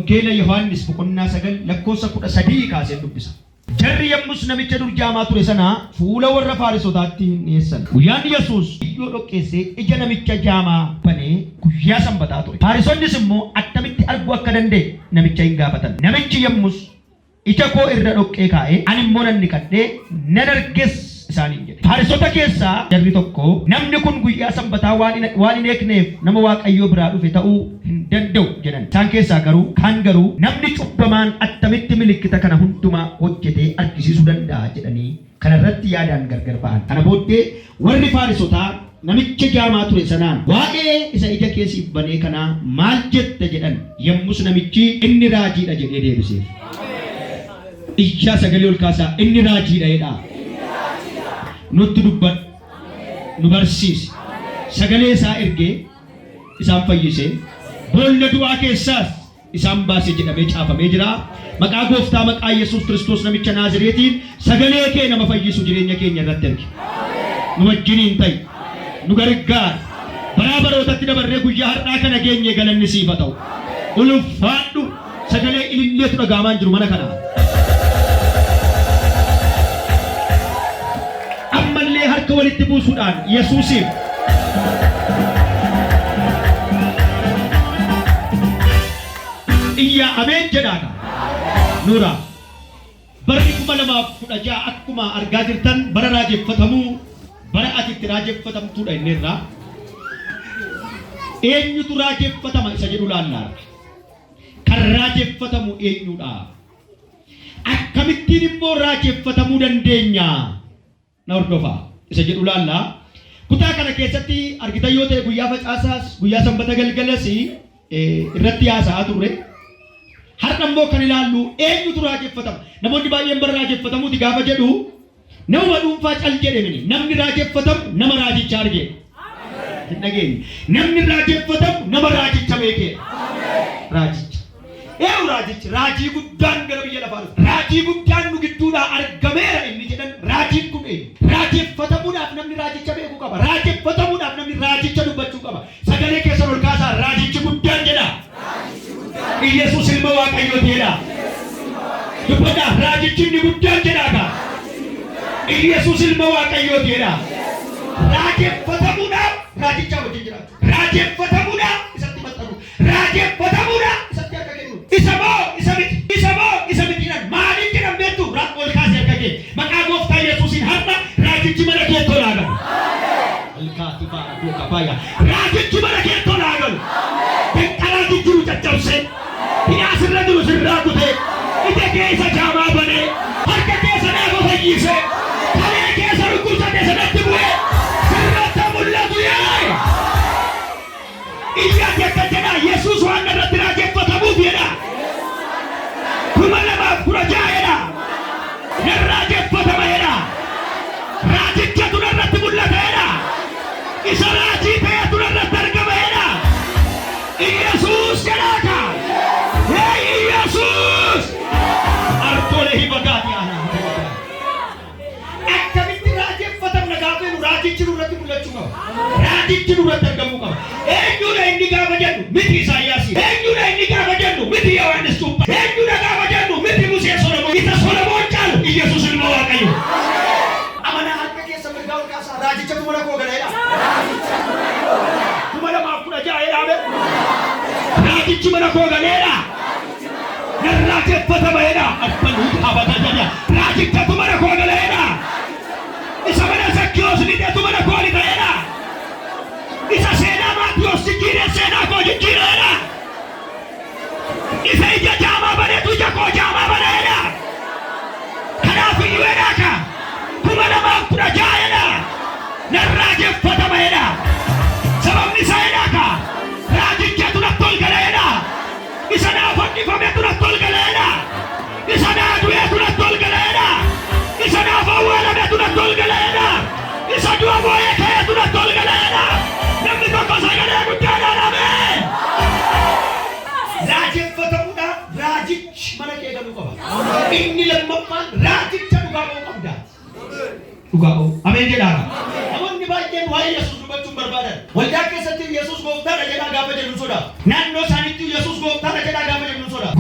Wangeela Yohaannis boqonnaa 9 lakkoofsa 13 kaasee dubbisa. Jarri yommus namicha dur jaamaa ture sana fuula warra Faarisotaatti dhiyeessan. Guyyaan Yesuus iddoo dhoqqeessee ija namicha jaamaa banee guyyaa Sanbataa ture. Faarisonnis immoo attamitti arguu akka danda'e namicha hin gaafatan. Namichi yommus ija koo irra dhoqqee kaa'ee ani immoo nan niqadhee nan arges isaaniin jedhe. Faarisota keessaa jarri tokko namni kun guyyaa Sanbataa waan hin eegneef nama Waaqayyoo biraa dhufe ta'uu hin danda'u jedhan. Isaan keessaa garuu namni cubbamaan attamitti milikkita kana hundumaa hojjetee argisiisuu danda'a jedhanii kanarratti yaadaan gargar ba'an. Kana booddee warri Faarisotaa namicha jaamaa ture sanaan waa'ee isa ija keessiif banee kanaa maal jetta jedhan. Yommus namichi inni raajiidha jedhee deebiseef. Iyyaa sagalee ol kaasaa inni raajiidha jedhaa. Nutti dubbadhu, nu barsiisi. Sagalee isaa ergee isaan fayyisee boolla du'aa keessaas isaan baasee jedhamee caafamee jira. Maqaa Gooftaa maqaa Yesuus Kiristoos namicha Naazreetiin sagalee kee nama fayyisu jireenya keenya irratti ergi. Nu wajjiniin ta'i, nu gargaari. Baraa barootatti dabarree guyyaa har'aa kana geenye galanni siif haa ta'u. Ulfaadhu sagalee ililleetu dhagaamaan jiru mana kanaa. Harka walitti buusuudhaan Yesuusiif iyyaa ameen jedhaadha. Nuura barri 2016 akkuma argaa jirtan bara raajeffatamuu bara ati itti raajeffatamtuudha inni irraa. Eenyutu raajeffatama isa jedhu laallaa. Kan raajeffatamu eenyudha? Akkamittiin immoo raajeffatamuu dandeenya? Na hordofaa. Isa jedhu laallaa. Kutaa kana keessatti argitan yoo ta'e guyyaa facaasaas guyyaa Sanbata galgalas irratti haasa'aa turre. Har'a immoo kan ilaallu eenyutu raajeffatama? Namoonni baay'een bara raajeffatamuuti gaafa jedhu nama dhuunfaa cal jedhe mini. Namni raajeffatamu nama raajicha argee. Hin dhageenye. Namni raajeffatamu nama raajicha beekee. Raajicha. Raajii guddaan gara biyya lafaa dhufe. Raajii guddaan nu gidduudhaa argameera inni jedhan raajiin kun eenyu? Raajeffatamuudhaaf namni raajicha beekuu qaba. Raajeffatamuudhaaf namni raajicha dubbachuu qaba. Sagalee keessan ol kaasaa raajichi guddaan jedha. Yesuus ilma Waaqayyooti jedha. Dubbadhaa raajichi inni guddaan jedhaa. Yesuus ilma Waaqayyooti jedha. Raajeffatamuudhaaf raajicha wajjin jiraatu. Raajeffatamuudhaaf isatti maxxanu. Raajeffatamuudhaaf isatti harka kennu. Isa miti maaliin jedhan beektu ol kaasee harka kee. Maqaa Gooftaa Yesuusiin har'a raajichi mana kee tolaa galu. Raajichi mana kee tolaa galu. Danqaraati jiru caccabsee hidhaas irra jiru sirraa kutee ija keessa jaamaa banee harka keessa naafa fayyisee kalee keessa rukkutame sanatti bu'ee sirratti mul'atu yaa'e. Iyyaati akka jedhaa Yesuus waan irratti raajeffatamuuf jedha. 2016 jedha. Nan raajeffatama jedha. Raajichatu narratti mul'ata jedha. Isa raajii ta'etu narratti argama jedha. Yesuus jedhaaka. Yesuus. Artolee hibagaati aanaa. Akkamitti raajeffatamna gaafa nu raajichi nurratti mul'achuu qaba. Raajichi nurratti argamuu qaba. Eenyudha inni gaafa jedhu miti Isaayyaasii. Eenyudha inni gaafa jedhu miti Yohaannis Cuuphaa. Eenyudha gaafa jedhu miti Musee Solomoon. Isa Solomoon caalu Yesuus ilma Waaqayyo. Amanaa harka keessa mirgaa ol kaasaa raajichatu mana koo galeedha. 2016 jedhame. Raajichi mana koo galeedha. Nan raajeffatama jedha. Abbaluutu habata jedha. Raajichatu mana koo galeedha. Isa mana Zakkiyoos lidheetu mana koo ni ta'edha. Isa seenaa Maatiyyoos jijjiiree seenaa koo jijjiireedha. Isa ija jaamaa baneetu ija koo jaamaa baneedha. Kanaaf iyyuu jedhaaka 2016 jedha. Nan raajeffatama jedha. Sababni isaa jedhaaka raajichatu natti ol galeedha. Isa naa fannifameetu natti ol galeedha. Isa naa du'eetu natti ol galeedha. Isa naa awwaalameetu natti ol galeedha. Isa du'a boo'ee ka'eetu natti ol galeedha. Namni tokko sagalee guddaadhaan ameen. Raajeffatamuudhaaf raajichi mana kee galuu qaba. Inni lammaffaan raajicha dhugaa ba'uu qabda. Dhugaa ba'uu. Ameen jedhaama. Namoonni baay'een waa'ee Yesuus dubbachuun barbaadan. Waldaa keessatti Yesuus gooftaadha jedhaa gaafa jedhu sodaa. Naannoo isaaniitti Yesuus gooftaadha jedhaa gaafa jedhu sodaa.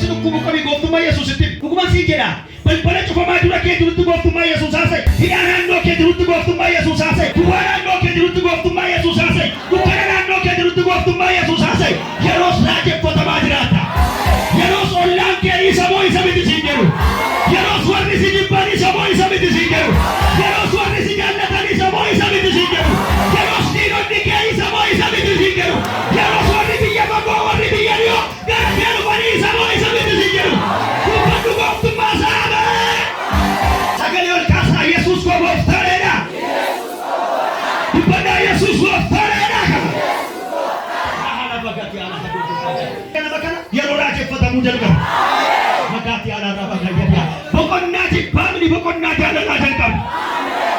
si dhukkubu qabi gooftummaa Yesuusitti dhugumaan sii jedha balbala cufamaa dura kee jirutti gooftummaa Yesuus haasa'e hidhaa naannoo kee jirutti gooftummaa Yesuus haasa'e duwwaa naannoo kee jirutti gooftummaa Yesuus haasa'e dukkana naannoo kee jirutti gooftummaa Yesuus haasa'e yeroos raajeffatamaa jiraata yeroos ollaan kee isa moo isa miti siin jedhu yeroos warri si jibban isa moo isa miti siin jedhu yeroos warri si jaallatan isa moo isa miti siin jedhu yeroos diinonni kee isa moo isa miti siin jedhu yeroos warri biyya fagoo warri biyya dhiyoo gara kee dhufanii isa moo isa miti siin jedhu dubbadhu gooftummaa saaba sagalee ol kaasaa Yesuus koo gooftaadha dubbadhaa Yesuus gooftaadha yeroo raajeffatamuu jalqaba maqaatti alaarraa bagayyaa boqonnaa jibbaamni boqonnaa jaalalaa jalqaba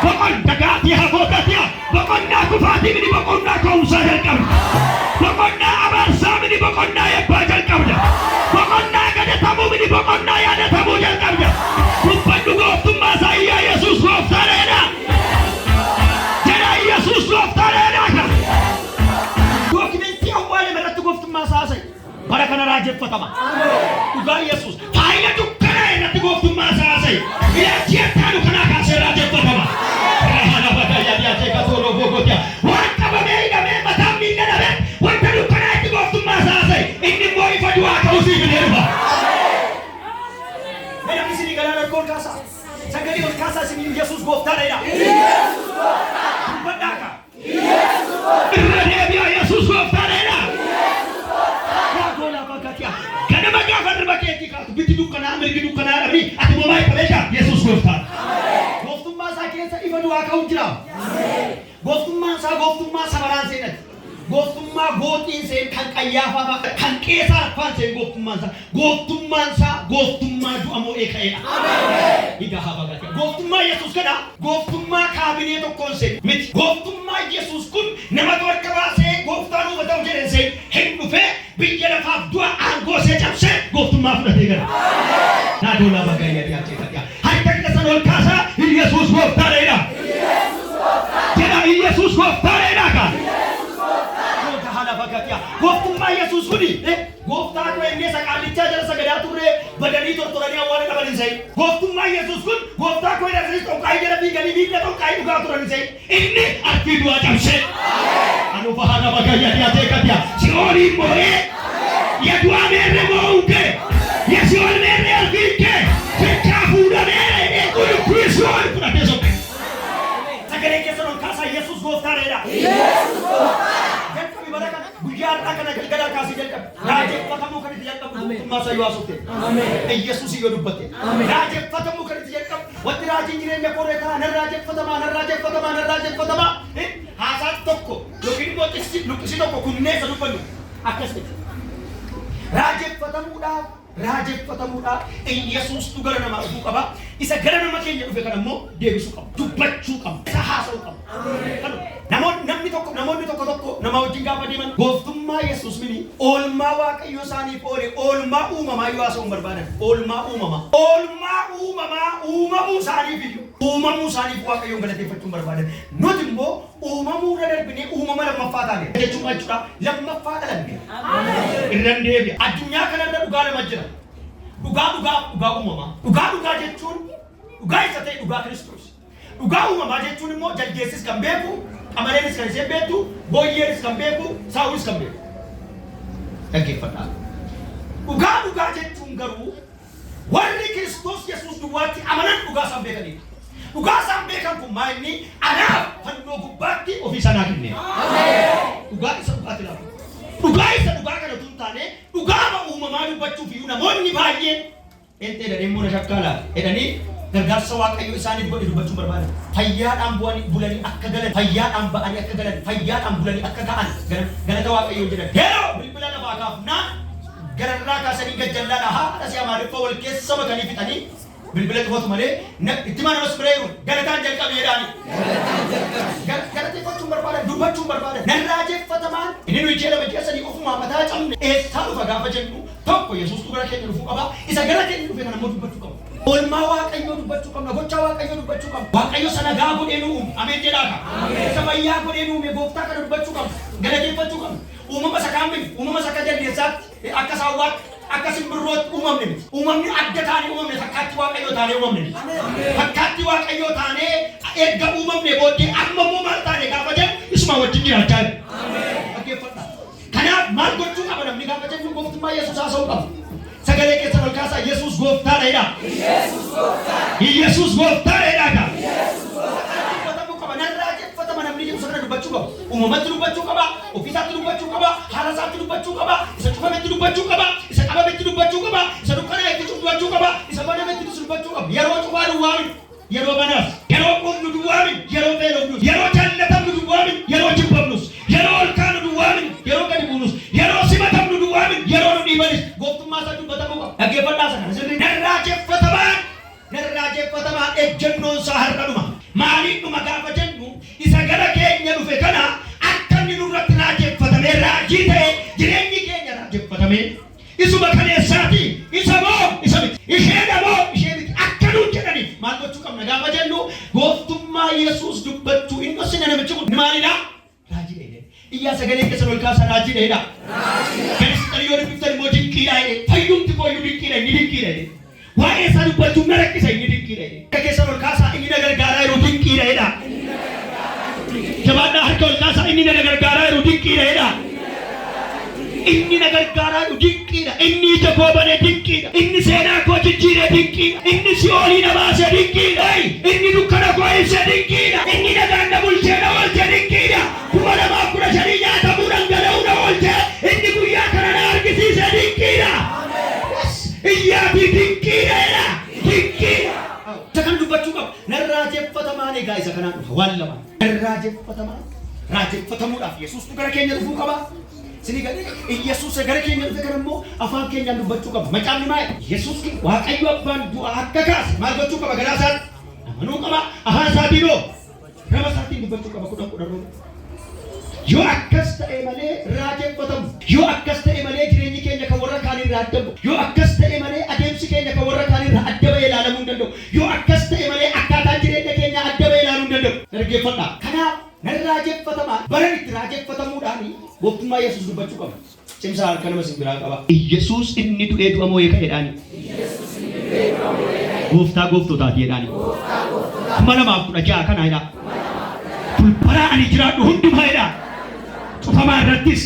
boqon dagaatii hafootatii boqonnaa kufaatii boqonnaa ka'umsaa jalqaba boqonnaa abaarsaa boqonnaa eebbaa jalqabda boqonnaa gadatamuu boqonnaa yaadatamuu jalqabda dubbadhu gooftummaa isaa iyyaa Yesuus gooftaadha jedha Yesuus gooftaadha dookimentii awwaale irratti gooftummaa isaa haasa'e bara kana raajeffatama dhugaa Yesuus faayila dukkana irratti gooftummaa isaa haasa'e ilaalchi attaanu kanaa kaasee raajeffatama waan qabamee hidhamee mataan miila dhabee wanta dukkanaa itti gooftummaa isaa haasa'e inni immoo ifa du'aa ta'uu siif hin erba namni isinii galaan harka ol kaasaa sagalee ol kaasaa isinii Yesuus gooftaadha dubbadhaa ka irra deebi'a Yesuus gooftaadha ganama gaafa irra keetii kaatu bitti dukkanaa mirgi dukkanaa dhabni ati moomaa qabeesha Yesuus gooftaadha gooftummaa isaa keessa ifa du'aa ka'u jira gooftummaan isaa gooftummaa samaraan seenati gooftummaa gootiin seen kan qayyaafaa kan qeesaa arfaan seen gooftummaan isaa gooftummaa du'a moo'ee ka'eedha higa haa bagatii gooftummaa Yesuus kana gooftummaa kaabinee tokkoon seen miti gooftummaa Yesuus kun nama harka baasee gooftaan uuma ta'u jedhan seen hin dhufee biyya lafaaf du'a aangoo see cabsee gooftummaa fudhatee gara naa doolaa bagayyaa dhiyaatee ta'a harka keessan ol kaasaa Yesuus gooftaadha jedha Yesuus gooftaadha ka gooftummaa Yesuus kuni gooftaa koo ennee saqaalichaa jala sagadaa turre badanii tortoranii awwaala dhaban sai gooftummaa Yesuus kun gooftaa koo edda tokkaay jala fiiganii miidha tokkaay dhugaa turan sai inni arfii du'aa cabsee anu bahana bagayyaa dhiyaatee katiya si'oolii moo'ee yadu'aa meerre moo'uuke yasi'ool meerre alfiikke fechaa fuudhamee qulqulluu si'ool fudhatee sokke sagalee keessan ol kaasaa Yesuus gooftaadha guyyaa har'aa kana galgala kaasee jalqabe raajeffatamuu kan itti jalqabu mootummaa isaa yoo haasofte Yesuus yoo dubbatte raajeffatamuu kan itti jalqabu wanti raajiin jireenya kooree ta'a nan raajeffatamaa haasaan tokko yookiin immoo luqqisi tokko kunneessa dubbannu akkas raajeffatamuudhaaf Yesuus gara namaa dhufuu qaba isa gara nama keenya dhufe kana immoo deebisuu qaba dubbachuu qaba isa haasa'uu qaba namoonni tokko nama wajjin gaafa deeman gooftummaa Yesuus mini oolmaa waaqayyo isaaniif oole oolmaa uumamaa yoo haasa'uun barbaadan oolmaa uumamuu isaaniif waaqayyoon galateeffachuun barbaadan nuti immoo uumamuu irra darbinee uumama lammaffaa taane jechuudha lammaffaa dhalanne irraan deebi'a addunyaa kanarra dhugaa lama jira dhugaa uumamaa dhugaa jechuun dhugaa isa ta'e dhugaa Kiristoos dhugaa uumamaa jechuun immoo jaldeessis kan beeku amaleenis kan isheen beektu booyyeenis kan beeku saa'ulis kan beeku dhaggeeffadhaa dhugaa jechuun garuu warri Kiristoos Yesuus duwwaatti amanan dhugaa isaan beekanidha dhugaa isaan beekan kun maa inni anaaf fannoo gubbaatti ofii sanaa kenne dhugaa isa dhugaatti laafu dhugaa kana tun taane dhugaama uumamaa dubbachuuf iyyuu namoonni baay'een entee dhadheemmoo na shakkaala jedhanii gargaarsa waaqayyo isaaniif godhe dubbachuun barbaadan fayyaadhaan bulanii akka galan fayyaadhaan ba'anii akka galan fayyaadhaan bulanii akka ta'an galata waaqayyoon jedhan yeroo bilbila lafaa kaafnaan gararraa kaasanii gajjallaadha haadha si amaariffaa wal keessa makanii fixanii bilbila qofatu malee itti mana mas bireeru galataan jalqabeedhaani galateeffachuun barbaadan dubbachuun barbaadan nan raajeffatamaan inni nuyi jedhama keessanii ofumaa mataa cabne eessaa dhufa gaafa jennu tokko Yesuus gara keenya dhufuu qaba isa gara keenya dhufe kana immoo dubbachuu qaba oolmaa waaqayyoo dubbachuu qabna gochaa waaqayyoo dubbachuu qabna waaqayyo sana gaa godhee nu uume ameen jedhaa ka isa fayyaa godhee nu uume gooftaa kana dubbachuu qabna galateeffachuu qabna uumama isa kaamini uumama isa akka jaldeessaatti akka saawwaatti Akkasin birroot uumamne miti. Uumamni adda taanee uumamne fakkaatti waaqayyoo taanee uumamne miti. Fakkaatti waaqayyoo taanee erga uumamne booddee amma immoo maal taanee gaafa jennu isuma wajjin jiraachaa jiru. Dhaggeeffadha. Kanaaf maal gochuu qaba namni gaafa jennu gooftummaa Yesuus haasa'uu qaba. Sagalee keessan ol kaasaa Yesuus gooftaadha jedhaa. Yesuus gooftaadha jedhaa. Namni jedhu sana dubbachuu qaba. Uumamatti dubbachuu qaba. Ofiisaatti dubbachuu qaba. Haala isaatti dubbachuu qaba. Isa cufametti dubbachuu qaba. Isa qabametti dubbachuu qaba. Isa dukkanaa'etti dubbachuu qaba. Isa banametti dubbachuu qaba. Yeroo cufaa duwwaa miti. Yeroo banaas. Yeroo qofnu duwwaa miti. Yeroo beelofnus. Yeroo jaallatamnu duwwaa miti. Yeroo jibbamnus. Yeroo ol kaanu duwwaa miti. Yeroo gadi buunus. Yeroo simatamnu duwwaa miti. Yeroo nu dhiibanis. Gooftummaa isaa dubbatamuu qaba. Dhaggeeffadhaa sana. Sirrii narraajeffatamaan ejjennoon isaa har'adhuma. Maaliin dhuma gaafa jennu isa gara keenya dhufe kana akka inni nurratti raajeffatame raajii ta'e jireenyi keenya raajeffatame isuma kaneessaati isa moo isa miti ishee moo ishee miti akka nuun jedhaniif maal gochuu qabna gaafa jennu gooftummaa Yesuus dubbachuu inni osina namichi kun maalidha raajii dha iyyaa sagalee keessan ol kaasaa raajii dha Kiristaaniyoo yoo dubbiftan immoo dinqiidha fayyumti kooyyuu dinqiidha inni dinqiidha waa'ee isaa dubbachuun na rakkisa inni dinqiidha akka keessan ol kaasaa inni na gargaaraa yeroo dinqiidha Jabaadhaa harka ol kaasaa inni na gargaaraa jiru dinqiidha. Inni na gargaaraa jiru dinqiidha. Inni ija koo banee dinqiidha. Inni seenaa koo jijjiiree dinqiidha. Inni si'oolii na baasee dinqiidha. Inni dukkana koo ibsee dinqiidha. Inni nagaan na bulchee na oolchee dinqiidha. 2015 nyaatamuu dhangala'uu na oolchee. Inni guyyaa kana na argisiisee dinqiidha. Iyyaatii dinqiidha. Dinqiidha. Sakan dubbachuu qaba. Narraajeffatamaan egaa isa kanaan dhufa waan lama. Raajeffatamuudhaaf Yesuustu gara keenya dhufuu qaba. Sini gadee Yesuus gara keenya dhufe kana immoo afaan keenyaan dubbachuu qaba. Macaafni maal? Yesuus Waaqayyo abbaan du'a akka kaase maal gochuu qaba garaa isaatti? Amanuu qaba. Afaan isaatiin raba isaatiin dubbachuu qaba kudhan yoo akkas ta'e malee raajeffatamu. Yoo akkas ta'e malee jireenyi keenya kan warra kaan irraa adda ba'u. Yoo akkas ta'e malee adeemsi keenya kan warra kaan irraa adda ba'ee ilaalamuu hin danda'u. Yoo akkas ta'e malee akkaataan jireenya keenya adda ba'ee ilaaluu hin danda'u. Dhaggeeffadhaa. Kanaaf narraajeffatamaa baran itti raajeffatamuudhaan gooftummaa Yesuus dubbachuu qaba. Cimsaa harka nama sin biraa qaba. Yesuus inni du'ee du'a moo'ee ka'eedhaani. Gooftaa gooftootaati jedhaani. 2016 kana jedha. Tulbaraa ani jiraadhu hundumaa jedha. Cufamaa irrattis,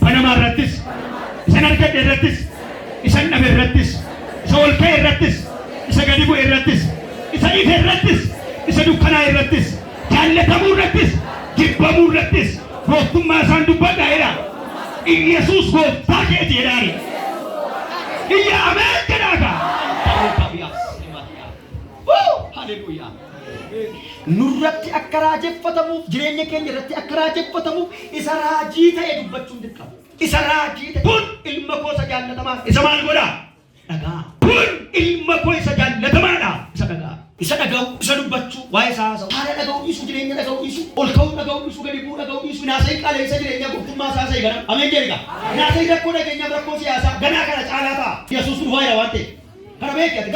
banamaa irrattis, isan argadhe irrattis, isan dhabe irrattis, isa ol ka'e irrattis, isa gadi bu'e irrattis, isa ife irrattis, isa dukkanaa irrattis, jaallatamuu irrattis, jibbamuu irrattis, gooftummaa isaan dubbadhaa jedha. Yesuus gooftaa keeti jedhaani. Iyya ameen jedhaaga. Haleluuyaa. Nurratti akka raajeffatamuuf jireenya keenya irratti akka raajeffatamuuf isa raajii ta'e dubbachuun dirqama. Isa raajii ta'e kun ilma koo isa jaallatamaa isa maal godha? Dhagaa. Kun ilma koo isa jaallatamaadha. Isa dhagaa. Isa dhaga'u isa dubbachuu waa'ee isaa haasa'u. Haala dhaga'uu dhiisu jireenya dhaga'uu dhiisu ol ka'uu dhaga'uu dhiisu gadi bu'uu dhaga'uu dhiisu naasa'ii qaleessa jireenya gooftummaa isaa isa eegana. Ameen jedhiga. Naasa'ii rakkoo nageenyaaf rakkoo siyaasaa ganaa kana caalaa ta'a. Yesuus nu waa'ee waan ta'e. Kana beekati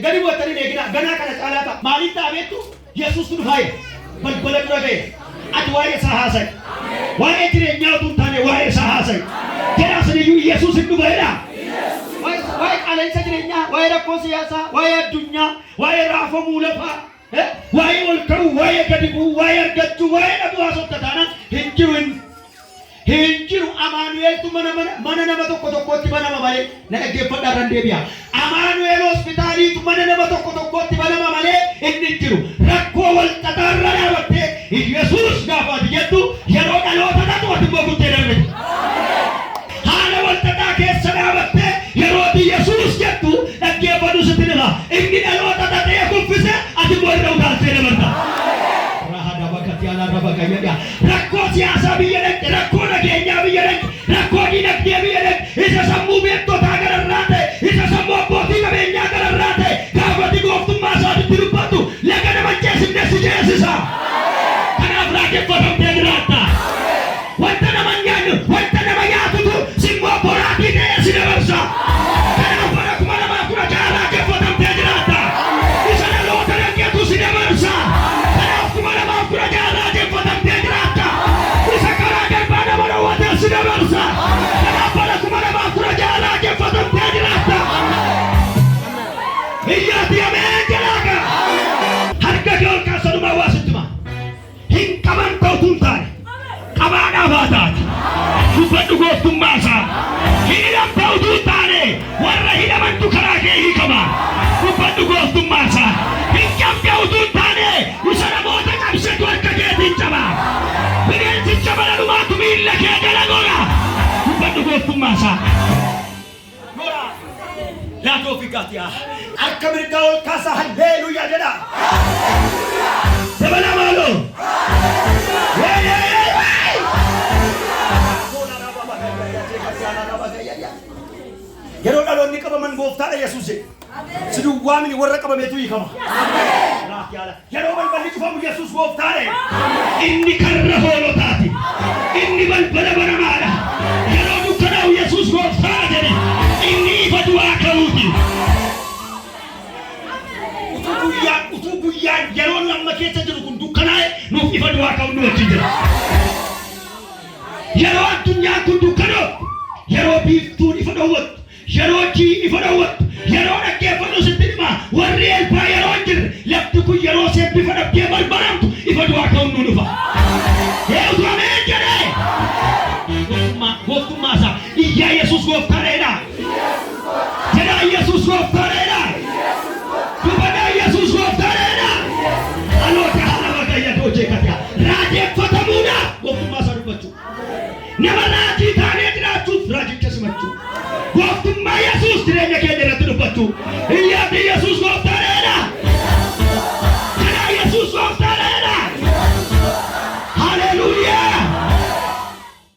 gadi bu'attanii eegina ganaa kana caalaa ta'a. Maaliif ta'a beektu? Yesuus nu waa'ee balbala dura ga'e. Ati waa'ee isaa haasa'i. Waa'ee jireenyaa utuu hin taane waa'ee isaa haasa'i. Jedhaasaniyyuu Yesuus hin dhufeedha. Waa'ee qaala'insa jireenyaa, waa'ee rakkoo siyaasaa, waa'ee addunyaa, waa'ee raafamuu lafaa, waa'ee ol ka'uu, waa'ee gadi bu'uu, waa'ee argachuu, waa'ee dhabuu haasofta taanaan hin jiru. Amaanu'eeltu mana nama tokkotti banama malee na dhaggeeffadhaa irraan deebi'a. Amaanu'eel hospitaaliitu mana nama tokkotti banama malee inni hin jiru. Rakkoo wal xaxaarra dhaabattee Yesuus gaafa ati jettu yeroo dhaloota dhatu ati immoo guddee darbite. Haala wal xaxaa keessa dhaabattee yeroo ati Yesuus jettu dhaggeeffadhu sitti dhima. Inni dhaloota xaxee kuffise ati immoo irra utaaltee dabarta. Rakkoo siyaasaa biyya dhaqxe, rakkoo nageenyaa biyya dhaqxe, rakkoo dinagdee biyya dhaqxe, isa sammuu beektotaa gararraa ta'e, isa sammuu abbootii qabeenyaa gararraa ta'e, gaafati gooftummaa isaatitti dubbatu laga nama ceesifne si ceesisa. Kanaaf raajeffatamtee jiraatta. Wanta nama hin nyaanne amantu karaa kee hiikama. Dubbadhu gooftummaa isaa. Hin cabne utuu hin taane isa namoota cabsetu harka keetiin caba. Bineensicha balalumaatu miilla kee jala goora. Dubbadhu gooftummaa isaa. Laa toofiqaatiyaa. Akka mirgaa ol kaasa halleeluuyaa jedha. Dabala maaloo. Yeroo dhaloonni qabaman gooftaadha Yesuus. Siduu waamini warra qabameetu hiikama. Yeroo balballi cufamu Yesuus gooftaadha. Inni karra hoolotaati. Inni balbala banamaadha. Yeroo dukkanaa'u Yesuus gooftaadha jedhe. Inni ifa du'aa ka'uuti. Utuu guyyaan yeroo amma keessa jiru kun dukkanaa'e nuuf ifa du'aa ka'u nu wajjin jira. Yeroo addunyaan kun dukkanootu. Yeroo biiftuun ifa dhowwattu. Yeroo jii ifa dhowwattu. Yeroo dhaggeeffatu sitti dhima. Warri elfaa yeroo hin jirre lafti kun yeroo seebbi ifa dhabdee barbaramtu ifa du'aa ka'u nu dhufa. Utuu ameen jedhee. Gooftummaa isaa iyyaa Yesuus gooftaadha. Jedhaa Yesuus gooftaadha. Dubbataa Yesuus gooftaadha. Aloota haala waaqayyaa hojjetataa. Raajeffatamuudha gooftummaa isaa dubbachuu. Nama raajii taanee jiraachuuf raajicha simachuu. Gooftummaa Yesuus jireenya keenya irratti dubbachuu.